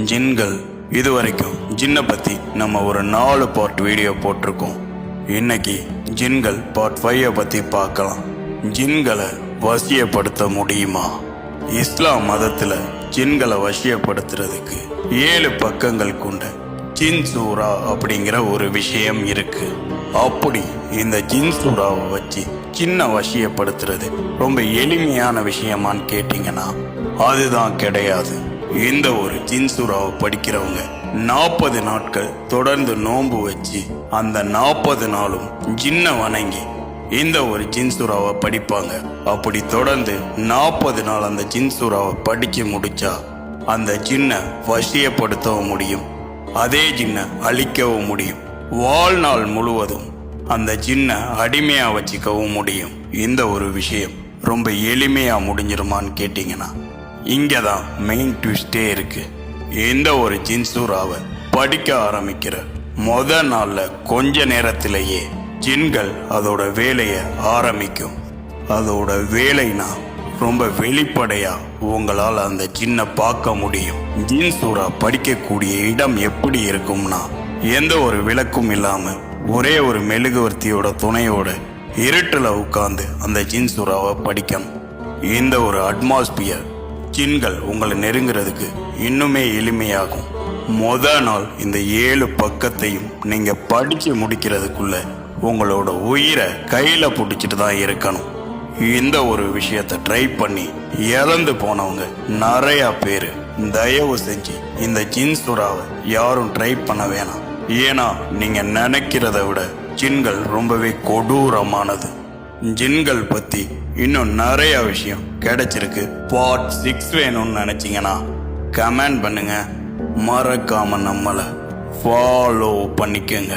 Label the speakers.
Speaker 1: ஜின்கள். இதுவரைக்கும் ஜின்னை பற்றி நம்ம ஒரு 4 பார்ட் வீடியோ போட்டிருக்கோம். இன்னைக்கு ஜின்கள் பார்ட் 5 பற்றி பார்க்கலாம். ஜின்களை வசியப்படுத்த முடியுமா? இஸ்லாம் மதத்தில் ஜின்களை வசியப்படுத்துறதுக்கு 7 பக்கங்கள் கொண்ட ஜின் சூரா அப்படிங்கிற ஒரு விஷயம் இருக்கு. அப்படி இந்த ஜின் சூறாவை வச்சு சின்ன வசியப்படுத்துறது ரொம்ப எளிமையான விஷயமான்னு கேட்டீங்கன்னா அதுதான் கிடையாது. இந்த ஒரு ஜின் சூறாவை படிக்கிறவங்க 40 நாட்கள் தொடர்ந்து நோன்பு வச்சு அந்த 40 நாளும் ஜின்னை வணங்கி இந்த ஒரு ஜின் சூறாவை படிப்பாங்க. அப்படி தொடர்ந்து 40 நாள் அந்த ஜின் சூறாவை படிச்சு முடிச்சா அந்த ஜின்னை வசியப்படுத்தவும் முடியும், அதே ஜின்னை அழிக்கவும் முடியும். வாழ்நாள் முழுவதும் அந்த ஜின்னை அடிமையா வச்சுக்கவும் முடியும். இந்த ஒரு விஷயம் ரொம்ப எளிமையா முடிஞ்சிருமான்னு கேட்டீங்கன்னா இங்கதான் மெயின் ட்விஸ்டே இருக்கு. இந்த ஒரு ஜின் சூறாவை படிக்க ஆரம்பிக்கிற நாள்ல கொஞ்ச நேரத்திலேயே ஜின்கள் அதோட வேலையை ஆரம்பிக்கும். அதோட வேலைனா ரொம்ப வெளிப்படையா உங்களால் அந்த ஜின்னை பார்க்க முடியும். ஜின் சூறா படிக்கக்கூடிய இடம் எப்படி இருக்கும்னா, எந்த ஒரு விளக்கும் இல்லாம ஒரே ஒரு மெழுகுவர்த்தியோட துணையோட இருட்டில் உட்கார்ந்து அந்த ஜின் சூறாவை படிக்கணும். இந்த ஒரு அட்மாஸ்பியர் ஜின்கள் உங்களை நெருங்கிறதுக்கு இன்னுமே எளிமையாகும். நாள் இந்த 7 பக்கத்தையும் நீங்க படிச்சு முடிக்கிறதுக்குள்ள உங்களோட உயிரை கையில பிடிச்சிட்டு தான் இருக்கணும். இந்த ஒரு விஷயத்தை ட்ரை பண்ணி இறந்து போனவங்க நிறைய பேரு. தயவு செஞ்சு இந்த ஜின் சூறாவை யாரும் ட்ரை பண்ண வேணாம். ஏன்னா நீங்க நினைக்கிறத விட ஜின்கள் ரொம்பவே கொடூரமானது. ஜின்கள் பத்தி இன்னும் நிறைய விஷயம் கிடைச்சிருக்கு. பார்ட் 6 வேணும்னு நினைச்சீங்கன்னா கமெண்ட் பண்ணுங்க. மறக்காம நம்மளை ஃபாலோ பண்ணிக்கங்க.